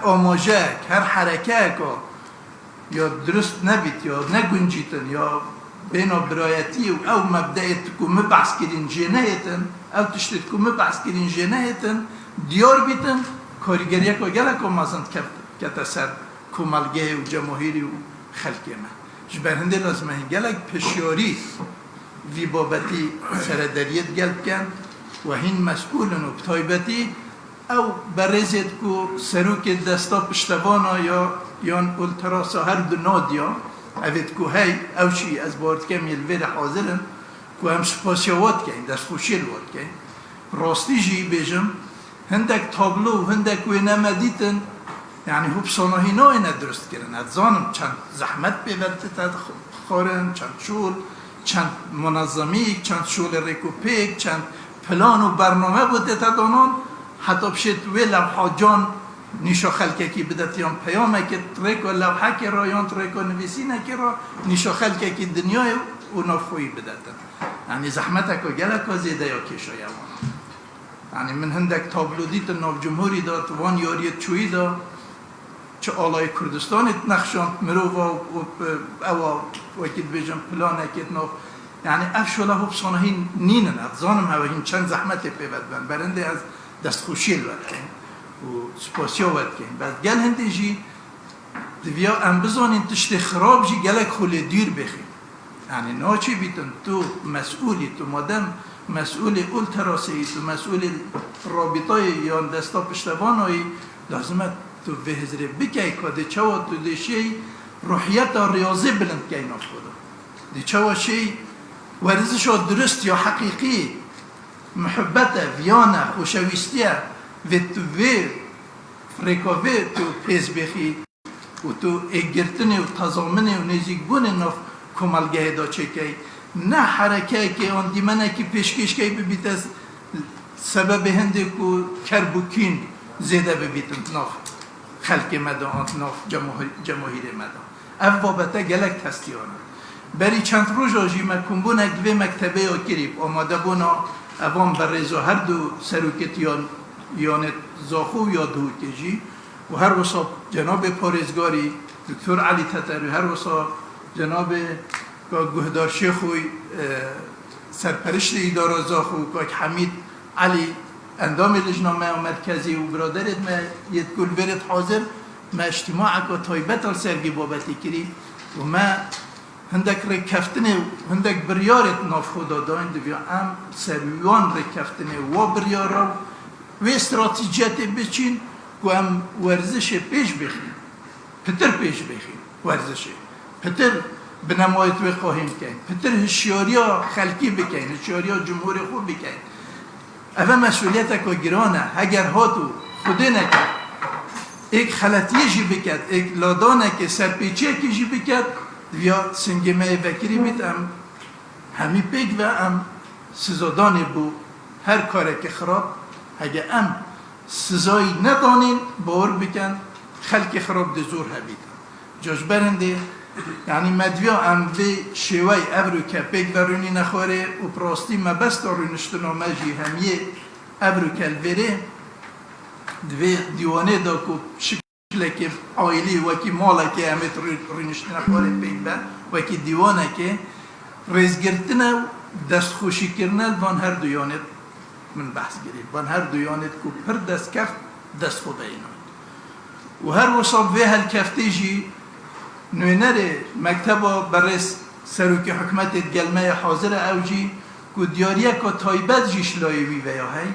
آماجک هر حرکه که یا درست نبید یا نگنجیتن یا بنا برایتی او مبدأت که مبعث کرین جنایتن او تشتید که مبعث کرین جنایتن دیار بیتن کارگریه که گله که مازند که سر کمالگه و جماهیری و خلقی ما جبر هنده لازمه گله پشیاری وی بابتی سردریت گلب کن و هین مسئولن و بطایبتی او برزید که سروک دستا پشتوانا یا اولتراسا هر دو نادیا اوید که هی او چی از بارد کم یلویر حاضرن که هم سپاسیوات کن دست خوشیل واد کن راستی جی بیجم هندک تابلو و هندک وی نمدیتن یعنی خوب ساناهی نای ندرست کرن ادزانم چند زحمت بیورده تد خورن چند شول چند منظمی چند شول ریکوپیک چند پلان و برنامه بوده تدانان حتی بشید وی لوحا جان نیشا خلکه کی بدت یان پیامه که تریکو لوحه که را یان تریکو نویسینه که را نیشا خلکه کی دنیای و نافوی بدتن یعنی زحمت که گلک زیده یا کشا یوان یعنی من هندک تابلو دیت ناف جمهوری داد وان یاریت چوی داد چه آلای کردستانت نخشاند مروفا او وکیل بیجم پلانه که ناف یعنی افشوله خوب سانهی نینن افزانم هوا این چند زحمت پیود بند برنده از دستخوشیل ود کن و سپاسیا ود کن بعد گل هنده جی دویا ام بزانین تشت خراب جی گلک خوله دیر بخیم یعنی ناچی بیتن تو مسئولی تو مادم مسئول اولتراسی تو مسئول رابطای یا دستا پشتوانایی لازمت تو وحزره بکی که دی چوا تو دی شی روحیت ریاضی بلند که این افخوده دی چوا شی ورزش درست یا حقیقی محبت ویانه خوشویستیه و تو وی فریکاوی تو پیز بخی و تو اگرتنی و تضامنی و نزیگبون ناف کمالگه دا چکی نه حرکه که آن دیمنه که پیشکش که ببیت از سبب هنده که کربوکین زیده ببیتن ناف خلق مدان ناف جماهیر مدان اف بابته گلک تستیانه بری چند روز آجی مکن اک دوی مکتبه ها کریب آماده بونا اوان بر رضا هر دو سروکت یان زاخو یا دو کجی و هر وصا جناب پارزگاری دکتر علی تتری هر وصا جناب گهدار شیخوی سرپرشت اداره زاخو که حمید علی اندام لجنامه مرکزی و برادرت ما یه کل برد حاضر ما اجتماع که طایبت سرگی بابتی کری و ما هندک رکفتنه و هندک بریارت ناف خدا داین دویا ام سرویان رکفتنه و بریارا و استراتیجیت بچین که هم ورزش پیش بخیم پتر پیش بخیم ورزش پتر بنمایت و خواهیم کن پتر هشیاریا خلقی بکن هشیاریا جمهور خوب بکن اوه مسئولیت که گرانه اگر هاتو خوده نکرد ایک خلطیه جی بکد ایک لادانه که سرپیچه که جی بکد ویا سنگمه بکری بیت همی پیگ و سزادانی بو هر کاره که خراب اگه سزایی ندانین باور بکن خلق خراب ده زور هبید جاش برنده یعنی مدویا به شیوه ابرو که پیگ و رونی نخواره و پراستی مبست رونشتنا مجی همیه ابرو که الوره دوی دیوانه دا که شکل که عائلی وکی مالا که همه رونشتنا خواره پیگ با وکی دیوانه که ریزگرتنه و دست خوشی کرنه وان هر دویانت من بحث گرید وان هر دویانت که پر دست کفت دست خوده ایناد و هر وصاب وی هل کفته جی نوینر مکتبا برس سروک حکمت گلمه حاضر اوجی که دیاریه که تایبت جیش لایوی ویا هی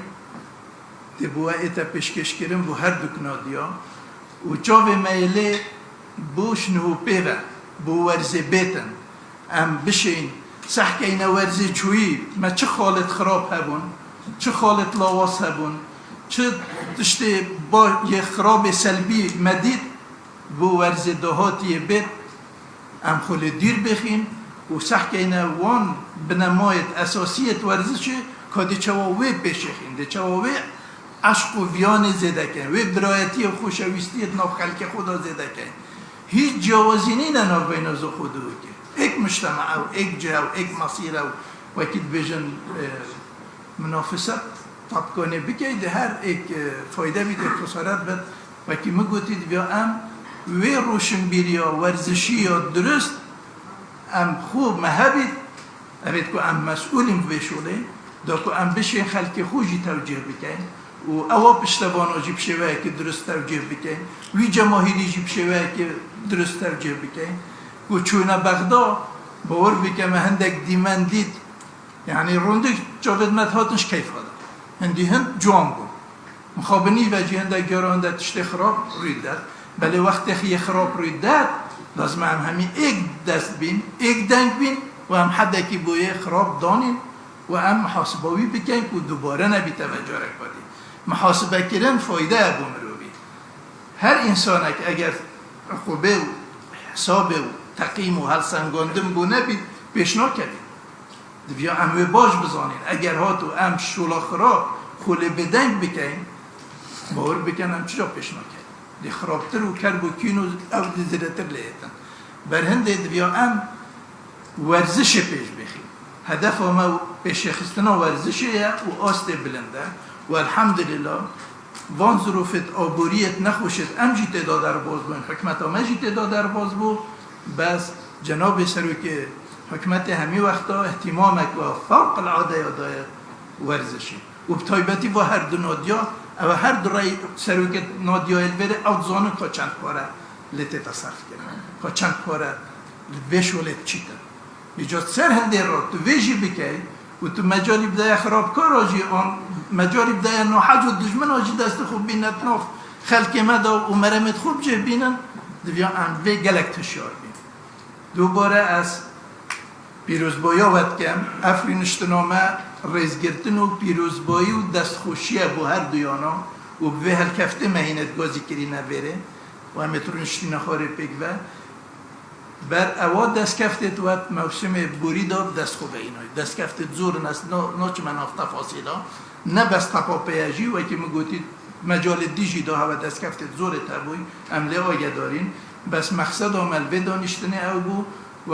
دی بوه ایتا پیشکش کرن بو هر دکنا دیا و چاوه میله بوش نهو پیوه بو ورزه بیتن بشین سح که این ورزه چویی ما چه خالت خراب هبون چه خالت لاواس هبون چه تشتی با یه خراب سلبی مدید بو ورزه دهاتی بیت خول دیر بخین و سح که این وان بنمایت اساسیت ورزشه که دی چواوی پیشخین دی چواوی عشق و ویان زیده کن وی برایتی و خوشویستیت ناف خلق خدا زیده کن هیچ جوازینی ناف بین از خودو که ایک مجتمع و ایک جه و ایک مصیر و وکید بیجن منافست طبقانه بکی ده هر ایک فایده بید خسارت بد وکی مگوتید بیا ام وی روشنبیریا ورزشی درست ام خوب مهبید اوید که ام مسئولیم بشوله دا که ام بشه خلق خوشی توجیه بکن و اوا پشتبانا جیب شوه که درست توجیه بکن وی جماهیری جیب شوه که درست توجیه بکن و چونه بغدا باور بکن هندک دیمن دید یعنی رونده جاوید مدهاتنش کیف خدا هندی هند جوان بود مخابنی و جهنده گرانده تشت خراب روی داد بله وقتی خیلی خراب روی داد لازم هم همین ایک دست بین ایک دنگ بین و هم حده که بویه خراب دانین و هم محاسباوی بکن که دوباره نبی توجه رکبادی محاسبه کردن فایده ابو مروی هر انسان اگر خوبه و حسابه و تقیم و هر سنگاندم بو نبید پیشنا کردید بیا اموی باش بزانین اگر هاتو ام شولا خراب خوله بدنگ بکن باور بکنم چجا پیشنا کرد دی خرابتر و کرب و کین و او دی زیرتر لیتن بر هنده بیا ام ورزش پیش بخیم هدف ما پیش خستنا ورزشیه و آست بلنده و الحمدلله وان ظروفت آبوریت نخوشت ام جی تعداد در باز بوین حکمت ها جی تعداد در باز بو بس جناب سروک حکمت همی وقتا احتمامک و فوق العاده یادای ورزشی و بطایبتی با هر دو نادیا او هر دو رای سروک نادیا الوره او زانو که چند پاره لیت تصرف کنه که چند پاره بشولت چیتن ایجاد سر هنده را تو ویجی بکی و تو مجالی بدای خرابکار آجی آن مجالی بدای نوحج و دجمن آجی دست خوب بینت ناف خلق مدا و مرمت خوب جه بینن دویا انوی گلک تشار بین دوباره از پیروزبایی آود کم افرینشتنامه ریزگرتن و پیروزبایی و دستخوشی با هر دویانا و به هر کفته مهینت گازی کری نبره و همه ترونشتی نخواره پگوه بر اواد دست کفتت وقت موسم بوری داد دست خوبه اینای دست کفتت زور نست ناچ من افتا فاصله نه بس تپا پیجی و که مگوتید مجال دیجی دا هوا دست کفتت زور تبوی عمله آگه دارین بس مقصد عمل بدانشتنه او بو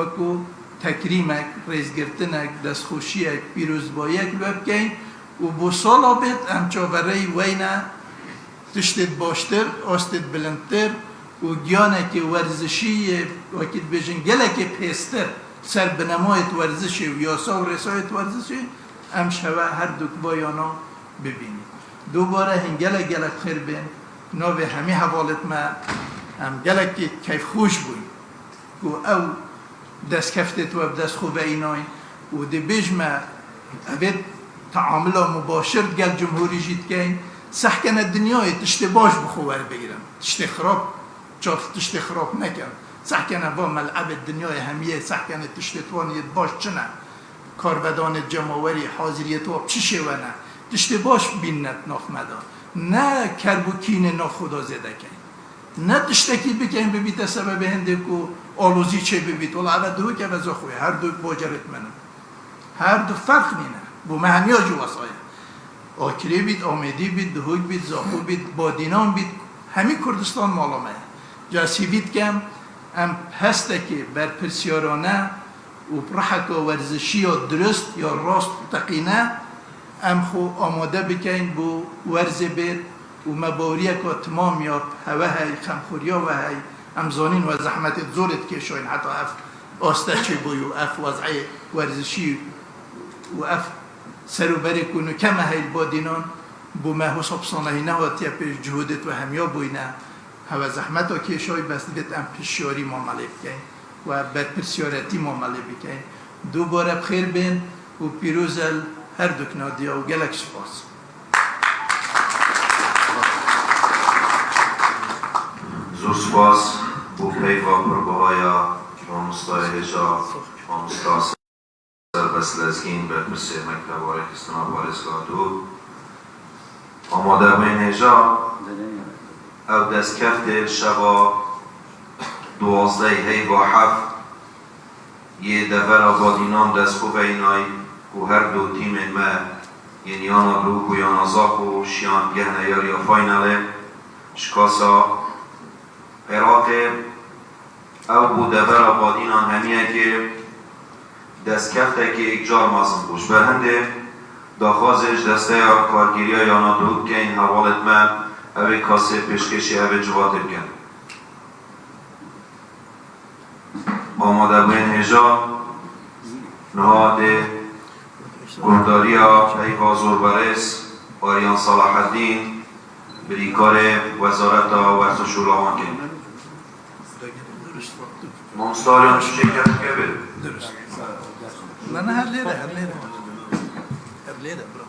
وکو تکریمک ریزگرتنک دستخوشیک پیروزبایک لب کن و بو سالا بید همچا وری وینه تشتت باشتر آستت بلندتر و گیانه که ورزشی وقت بیشن گله که پیستر سر بنمایت ورزشی و یاسا و رسایت ورزشی هم شوه هر دو بایانا ببینید دوباره هنگله گله خیر بین ناوی همی حوالت ما هم گله که کیف خوش بوی و او دست کفتت و دست خوبه اینای و دی بیجمه اوید تعامل مباشر گل جمهوری جید که سحکن دنیای تشت باش بخوار بگیرم تشت خراب چاف تشت خراب نکن سحکنه با ملعب دنیای همیه سحکنه تشت توانیت باش چنه کاربدان جماوری حاضریت و چی شونه تشت باش بینت ناف مدا نه کربوکین ناخدا زده کن نه تشتکی بکن ببیت سبب هنده که آلوزی چه ببیت ولی اول دو که وزا خوی هر دو باجرت منم هر دو فرق نینه بو معنی ها جو وصایه آکری بید آمدی بید دهوی بید زاخو بید بادینان بید همی کردستان مالامه جاسی بید کم ام هسته که بر پرسیارانه و پرحک و ورزشی یا درست یا راست تقینه ام خو آماده بکن بو ورز بید و مباریه که تمام یا هوه های خمخوریا و های امزانین و زحمت زورت که شاین حتی اف آسته چه بوی و اف وضعی ورزشی و اف سرو بری کنو کم های بادینان بو ما حساب صانعی نهاتی پیش جهودت و همیا بوینه هوا زحمت ها که شای بست بیت ام پیشیاری معامله بکن و بر پرسیارتی معامله بکن دوباره بخیر بین و پیروز هر دکنادیا و گلک سپاس زور سپاس بو پیفا پربهایا مامستای هجا مامستا سربست لزگین به پرسی مکتب واری خستنا بارزگاه دو آماده بین هجا او دست کفت شبا 12 هی و 7 یه دفر بادینام دست خوب اینای و هر دو تیم ما یعنی آنا روک و یانا زاق و شیان گهنه یاری فایناله شکاسا عراق او بو دفر بادینام همیه که دست کفته که یک جار مازم بوش برهنده داخوازش دسته کارگیری یانا دروک که این حوالت ما اوی کاسه پیشکشی اوی جوات بکن آماده بین هجا نهاده گرداریا ایوا زوربرس آریان صلاح الدین بریکار وزارت ورزش و لامان کن مستاریان چه شکل که بید؟ درست من هر لیره برا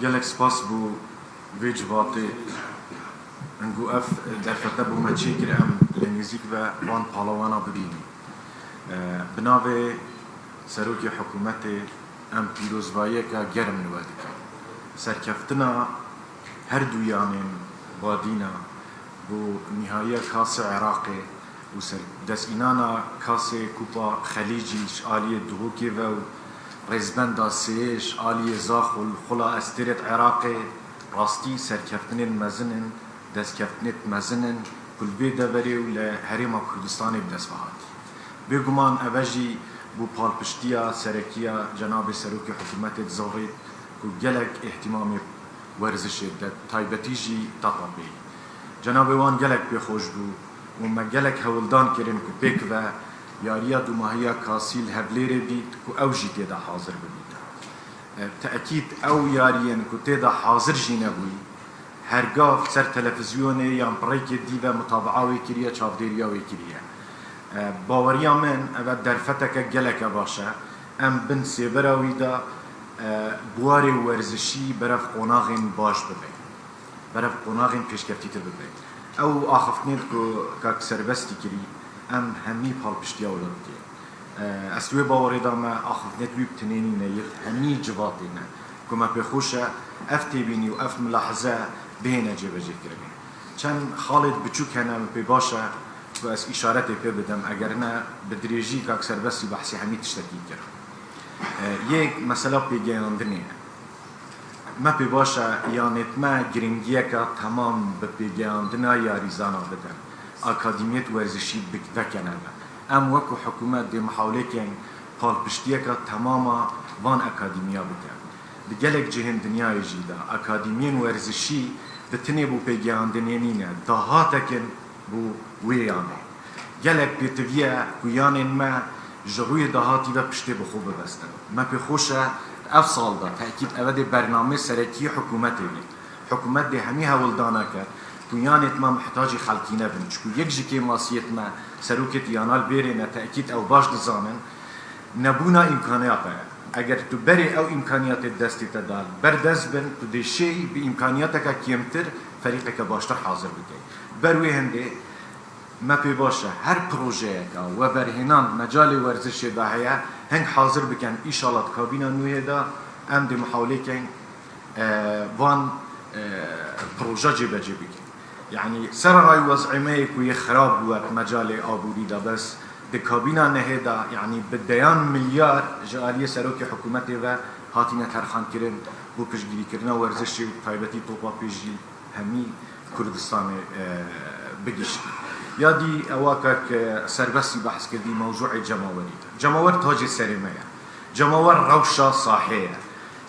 gelek spas bû vê civatê ku ev derfete bû me çêkir em li nêzik ve van palawana bibînin. Bi navê serokê hikûmetê em pîrozbayiyeka germ li we dikin. Serkeftina her du yanên badîna bû nîhayiya Kasê Iraqê û destînana Kasê Kupa Xelîcî ji aliyê Duhokê ve û Rêzbenda Sêyê ji aliyê Zax û Xula Esterê Iraqê rastî serkeftinên mezin in, destkeftinê mezin in ku li vê deverê û li Herêma Kurdistanê bi dest ve hatî. Bêguman ev e jî bû palpiştiya serekiya Cenabê Serokê Hikûmetê dizavêt ku gelek ihtimamê werzişê de taybetî jî data pê. Cenabê wan gelek pêxweş bû û me gelek hewildan kirin ku pêkive yariya dumahiya Kasî li Hevlêrê bît ku ew jî têda hazir bibît. Teekîd ew yariyên ku têda hazir jî nebûyî hergav ser televizyonê yan pirêkê dîve mutabaa wê kiriye çavdêriya wê kiriye. Baweriya min ev derfeteke geleke baş e em bin sêbera wî da buwarê werzişî berev qonaxên baş bibe. Berev qonaxên pêşkeftîtir bibe. Ew axiftinê ku kak serbestî kirî em hemî palpiştiya wê dike. Ez wê bawerê da me axiftinê wî bi tinênî neyir hemî civatê ne ku me pêxweş e ev têbînî û ev milahize bihêne cêvecêkirinê. Çend xalê biçûk hene me pê baş e ku ez îşaretê pê bidim eger ne bi dirêjî kak serbestî behsî hemî tiştekî kir. Yek mesela pêgeyandinê ye. Me pê baş e yanêtme giringiyeka temam bi pêgeyandina yarîzana bidin. Akademiyet werzişî vekene be. Em wekû hikûmet dê mihawlekên palpiştiyeka temama van akademiya bikin. Di gelek cihên dinyayê jî de akademiyên werzişî di tinê bû pêgeyandinê nîne dahatekin bû wê yanê. Gelek pêtiviye ku yanên me ji rûyê dahatî ve piştê bi xwe bibestin. Me pêxweş e ev sal da tekîd ev dê bername serekî hikûmetê bî. Hikûmet dê hemî hewildana kir ku yanêt me mihtacî xelkî nebin. Çikû yek ji kêmasiyet me serokê yanal bêrê ne tekîd ew baş dizanin nebûna îmkaniyata ye. Eger tu berê ew îmkaniyatê destê te da berdest bin tu dê şêy bi îmkaniyateka kêmtir ferîqeke baştir hazir bike. Ber wê hindê me pê baş e her projeyeka we berhênan mecalê werzişê de heye heng hazir bikin îşallah kabîna nûyê da em dê mihawlekên van proje cêbecê bikin. Yani serayê wezîmeyê ku yê xerab bûye mecalê aborî da bes di kabîna nehê da yani bi deyan milyar ji aliyê serokê hikûmetê ve hatine terxankirin bû piştgirîkirina werzişê û taybetî topa pê jî hemî Kurdistanê bigiştin. Ya dî ewa kek serbestî behs kirdî mewzuê cemawerî de. Cemawer tacê serê me ye. Cemawer rewşa sahê ye.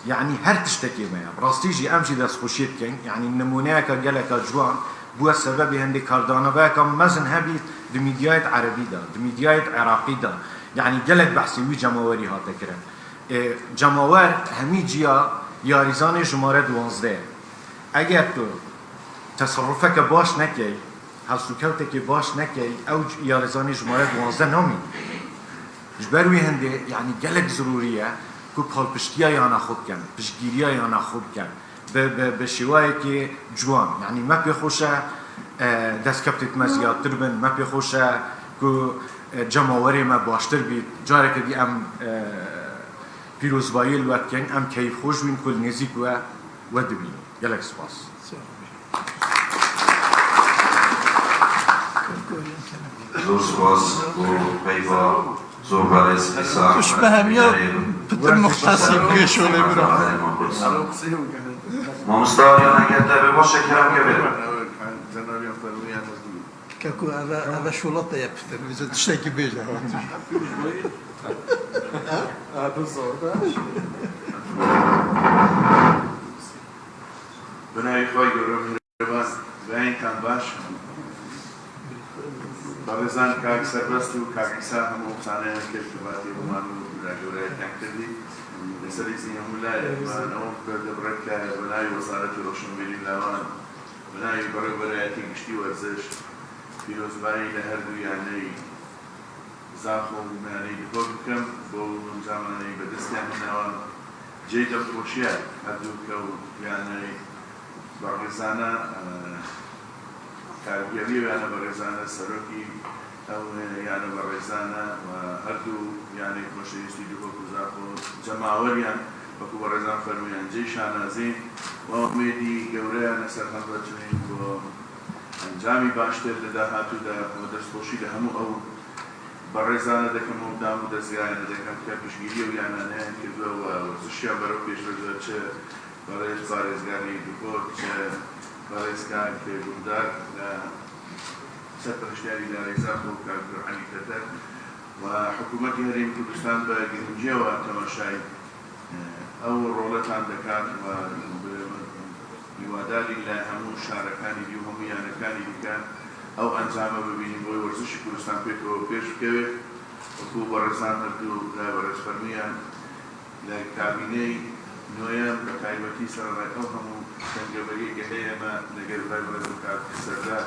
Yani her tiştekê me ye. Rastî jî em jî destxweşî dikin yani nimuneyeka geleka ciwan bûye sebebê hindê kardanaveyeka mezin hebî di mîdyayê erebî da, di mîdyayê Iraqî da. Yani gelek behsê wî cemawerî hate kirin. Cemawer hemî ciya yarîzanê jimare 12 ye. Eger tu tesarrufeke baş nekey, helsûkewtekê baş nekey, ew yarîzanê jimare 12 namî. Ji ber wê hindê yani gelek zerûrî ye ku palpiştiya yana xwe bikin, piştgiriya yana xwe bikin. Bi şêwayekê ciwan. Yani me pêxweş e destkeptê me ziyadtir bin, me pêxweş e ku cemawerê me baştir bît. Careke dî em pîrozbayiyê li we dikin, em keyfxweş bîn ku li nêzik we dibînin. Gelek spas. زور سپاس بۆ پەیوا زۆر بەڕێز ئیسا توش بەهەمیە پتر مختصی پێشۆڵێ برا مامۆستا یانەکەتە بێ باشە کەرەم کە بێت کەکو ئەوە شوڵەتە یە پتر تشتێکی بێژە بنای خواهی گروه میرواز و این کم باش بارزان کاک سربست و کاکیسا همو بسانه که ارتباطی بمانو در جوره کم کردی لسری سیامولا و نوم کرده برد که بنای وزارت روشنبیلی لوان بنای برایتی گشتی ورزش پیروزبانی لهر دو یعنی زاخو یعنی دکور بکم با زمانی بدستیان نوان جيدة بوشيا هدو كو يعني برغزانا كاربيالي يعني برغزانا سروكي أو يعني برغزانا وهدو يعني بوشي يستيجو بكوزاكو جماوريا بكو برغزان فرميان جيشانا زين وميدي قوريا نسر همبتشنين و انجامي باشتر لداهاتو دا مدرس بوشي لهمو أو برزانه دکم و دام و دزگاهی دکم که پشگیری و یعنی نه که دو و ورزشی برای پیش رفت چه برای بارزگاری دکتر چه بارزگاه که گندار سپرشتری داریزا و کار عنی کتر و حکومتی هریم کردستان با گرینجی و تماشای او رولتان دکات و میواداری لهمو شارکانی دیو همو یعنی کانی دیکن او انجامه ببینیم بوی ورزشی کردستان پیش بکوید وکو برزان هردو لا برز فرمیان لکابینه نویم بتایبتی سرانای او همو تنگبری گهیه ما نگر لای برز مکاد سرده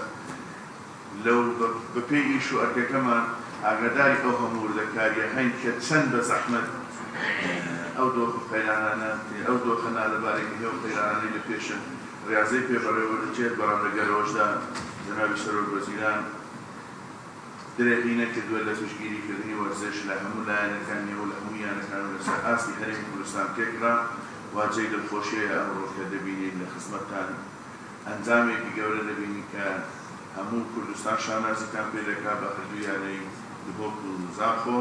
لو بپی ایشو ارکه کمان اگرداری او همو ردکاریه هین که چند بزحمت او دو پیرانانا او دو خنال بارکی او پیرانانی لپیشن ریاضی پی برای ورچید برام لگر وجده جناب سرور وزیران درقینه که دول لسوشگیری کردنی ورزش لهمو لعنکانی و لهمو یعنکان و لسر آسلی هریم کلستان تکرا و جید الخوشی امرو که دبینی لخدمتان انجامی که گوره دبینی که همو کلستان شانازی کن پیدا که بخردو یعنی دبوک و زاخو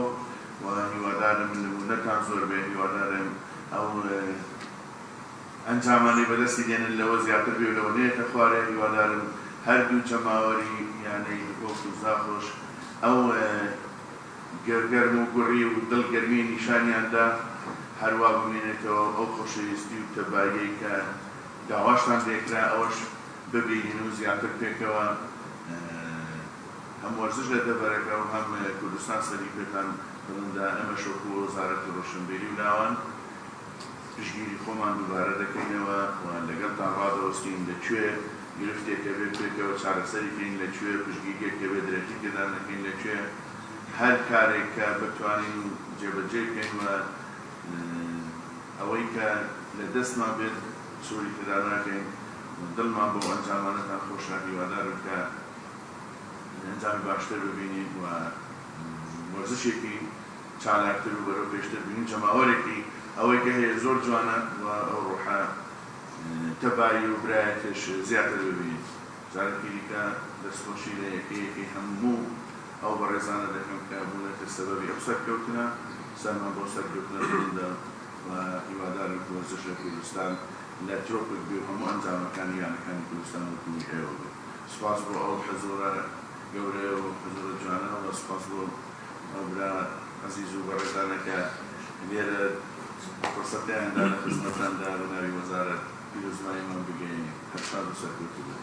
و هیوادارم نمونتان زور به هیوادارم او انجامانی بدستی دیان لو زیادتر بیو لو نیت خواره هیوادارم هر دو جماوری یعنی دبوک و زاخوش او گرگرم و گری و دلگرمی نشانیان دا هروا بمینه که او خوشویستی و تبایی که دعواشتان دیکره اوش ببینین و زیادتر پیکه و هم ورزش لده برکه و هم کردستان سریفتان بلنده امشوکو وزارت روشنبیلی و ناوان پشگیری خومان دوباره دکینه و لگلتان را درستین لچوه گرفته که به و چارەسەری کەین لەکوێ پشتگیریەک کە بێ درێژی تێدان دەکەین لەکوێ هەر کارێک کە بتوانین جێبەجێ بکەین و ئەوەی کە لە دەستمان بێت سووری تێدا ناکەین دڵمان بۆ ئەنجامانەتان خۆشە هیوادارم کە ئەنجامی باشتر ببینین و وەرزشێکی چالاکتر و بەرەو پێشتر ببینین جەماوەرێکی ئەوەی کە هەیە زۆر جوانە و ئەو ڕۆحە تبایی و برایتش زیادتر ببینید زارکی دیکە دەستخۆشی لە یەکەیەکی هەموو ئەو بەڕێزانە دەکەم کە بوونەتە سەبەبی ئەو سەرکەوتنە سەرمان بۆ سەرکەوتنە بووندا و هیوادارم کە وەرزش لە کوردستان لە ترۆپێک بێ و هەموو ئەنجامەکانی یانەکانی کوردستان وەکوی ئێوە بێت سپاس بۆ ئەو حەزۆرە گەورەیە و حەزۆرە جوانە و سپاس بۆ ئەو برا عەزیز و بەڕێزانە کە لێرە فرسەتیاندا لە خزمەتاندا لە ناوی وەزارەت پیروزمانیمان بگەینێ هەرشاد و سەرکەوتو بێت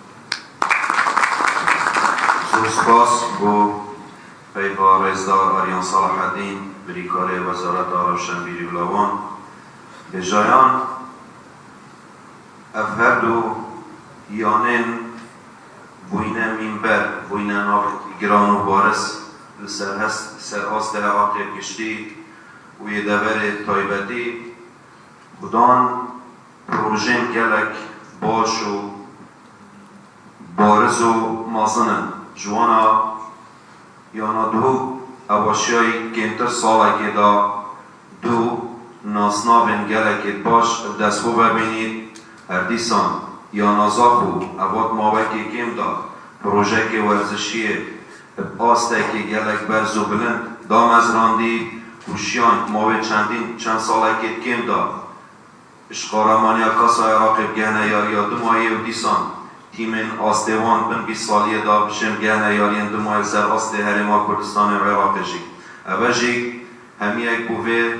زۆر سپاس بۆ پەیوا ڕێزدار ئاریان ساڵحەدین بریکارێ وەزارەتا ڕەوشەنبیری و لاوان بێژایان ئەف هەردوو یانێن بووینە مینبەر بووینە ناو گران و بارز لەسەر ئاستە عێراقێ گشتی و یێدەڤەرێ تایبەتی بدان پروژین gelek baş û bariz û mezin in ji wana yana duh ewaşiyayê kêmtir salekê da du nasnavên gelekê baş bi destxwe vebînît her dîsan yana zaxû evat mavekê kêm da projeyekê werzişiyê bi astekê gelek berz û bilind damezrandî kuşiyan mavê çend salekê kêm da İşqaramaniya Kasa Iraqê gehne yariya dumayê û dîsan tîmên astêwan bin 20 saliyê da bişên gehne yariyên dumayê ser astê Herêma Kurdistanê û Iraqê jî. Ev jî همی یک بوه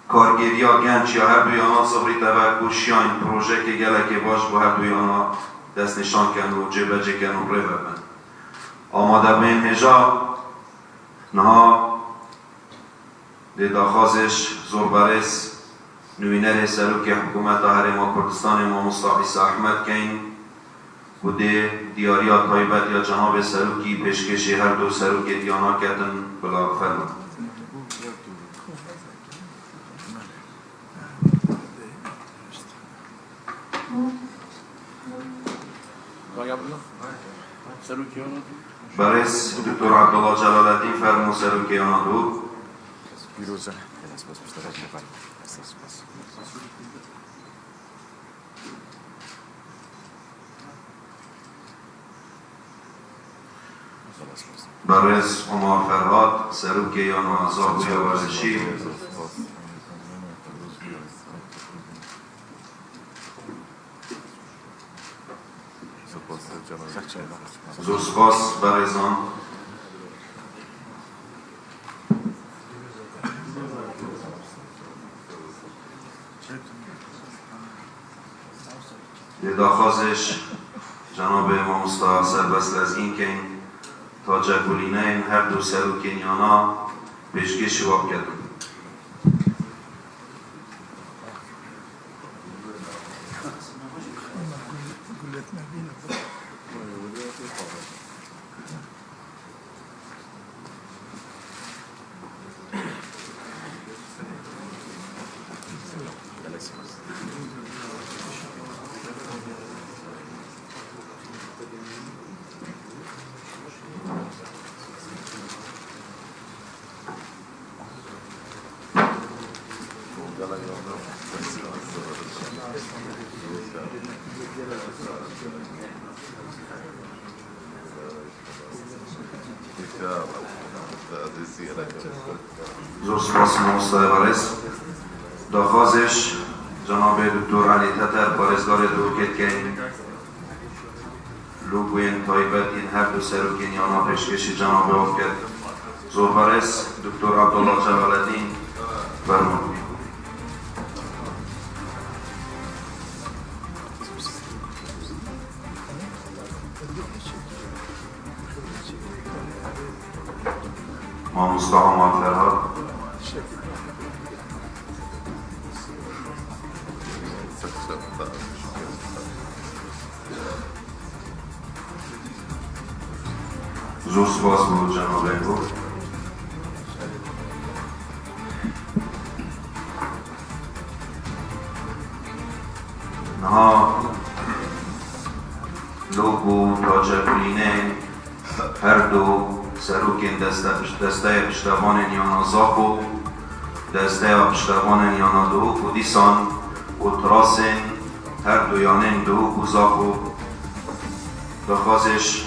کارگیریا گنج یا هر دوی آنها صبری تبع کشیان پروژه که گله که باش با هر دوی آنها دست نشان کن و جبه جه کن و ره ببن آماده بین هجا نها داخازش زور برس نوینر سلوک حکومت هرما کردستان ما مصطفی احمد کن و دیاریا طایبت یا جناب سلوکی پیشکشی هر دو سلوک دیانا کردن بلا فرمان برس دکتر عبدالله جلال الدین فرمون سلوکیانا دو پیروزه برس عمر فرهاد سلوکیانا زاویه ورزشی زور سپاس برایزان داخازش جناب امام مصطفی سربست از این که تا جگولینه هر دو سلوکینیانا پیشکش واب کردن زور سپاس مصطفی برس داخازش جناب دکتر علی تتر بارزگار دوکت کن لوگوین طایبت این هر دو سلوکینیانا پیشکشی جناب آف کرد زور برس دکتر عبدالله جلال الدین فرمون ما مصطفی فرهاد زور سپاس بود جناب امرو نها لوگو تاجگولینه هر دو سروکین دسته پشتوان نیانا زاخو دسته پشتوان نیانا دو و دیسان و تراسین هر دو یانین دو و زاخو دخوازش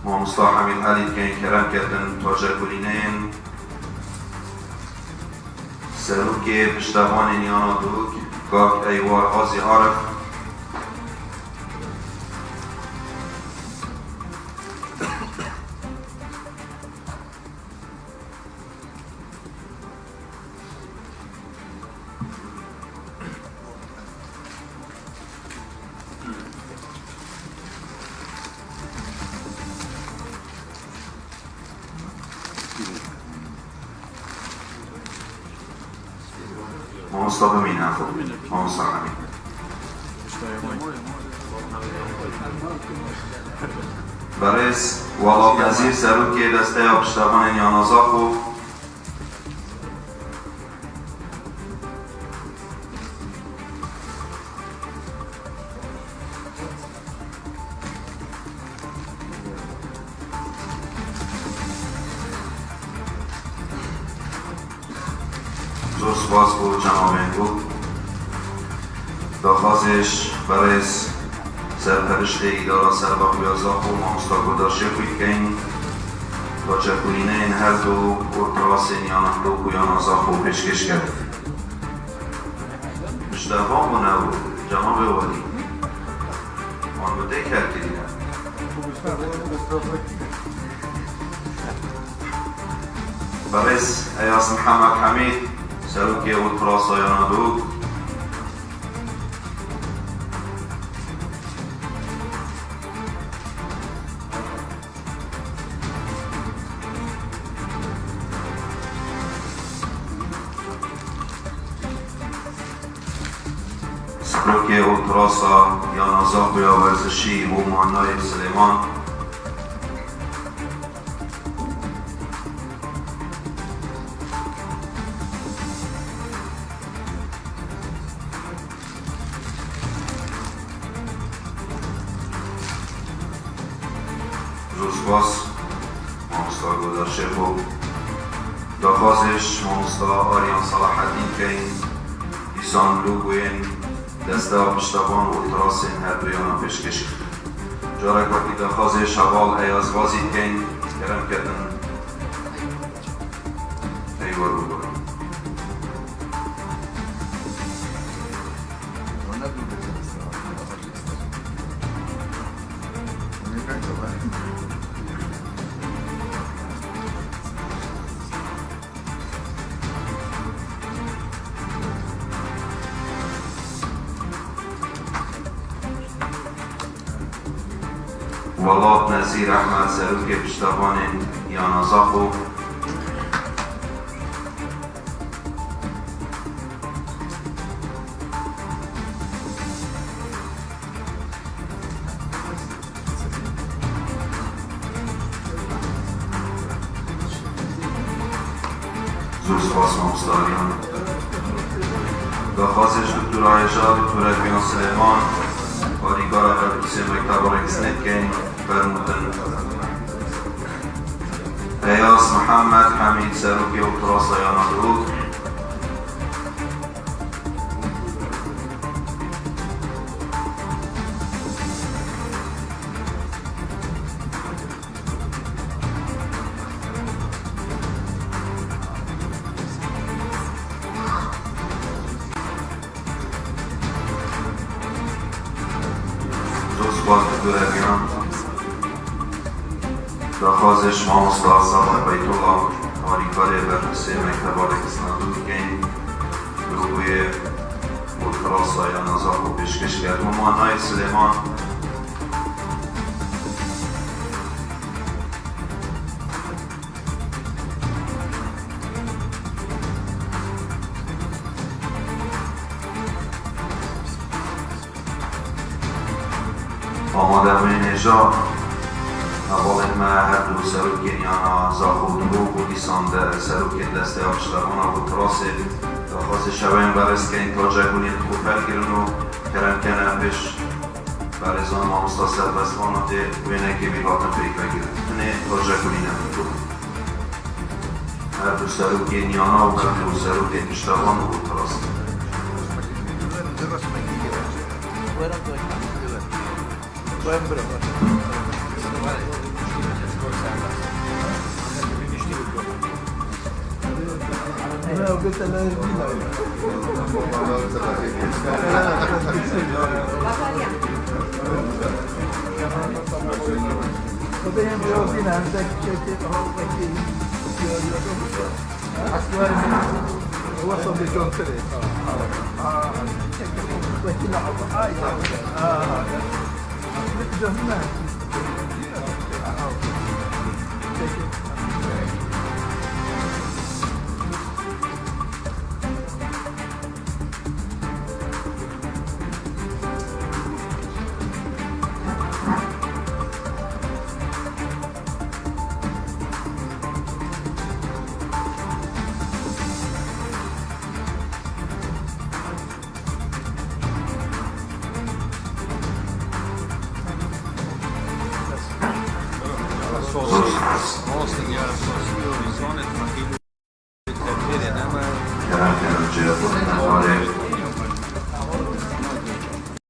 ما مصطفی حمید علی که این کرم کردن تاجگولینین سروک پشتوان نیانا دو گاک ایوار آزی عارف مصطفی مینه خود مصطفی مینه برس والا پذیر سروک دسته پشتوان نیانازاخو زور سپاس بود جناب انگو داخازش برای سرپرشت ایدارا سرباق بیازاق و مامستا گداشه خوید که این تا چکولینه این هر دو ارتراس نیان اخلو کویان آزاق و پیشکش کرد مشتفان و نو جناب والی آن بوده کرد دیدن برس ایاس محمد حمید سروکی و تراسایان دو سروکی و تراسا یا نازاق یا ورزشی و مهنای سلیمان زوسواس مامستا گذاشته خوب دخوازش مامستا آریان صلاح الدین کین دیسان لوگوین دسته پشتوان و تراسین هر دویانا پیشکش جارک وقتی دخوازش حوال ایاز غازی کین کرم کردن ایوار بگویم ولاد نزیر احمد سروک پشتوان یانازاخو زوسواس مامستاریان دخوازش دکتور آیجا دکتور بیان سلیمان کارگار قبیسی مکتب رکسنت کن فرمودن ایاس محمد حمید سروکی و تراسایان دو زوسواس دکتور بیان دخوازش مامستا صلاح بیت الله کارگار بررسی مکتب رکسنت کن گروه و تراسایان نازاق و پیشکش کرد و مهنای سلیمان آماده بین نجا اول ما هر دو سروکین یانا زاخو دروب و دیسان در سروکین دسته آفشترمان و تراس دخواست شوین برست که این تاجه کنید خوب برگرن و کرم کنه پیش برزان ما مستصد بسمانات وینه که بیلاتن پیک بگیرن اینه تاجه کنید نمیدون هر دو سروکین یانا و هر دو سروکین پشتوان و تراس Gracias,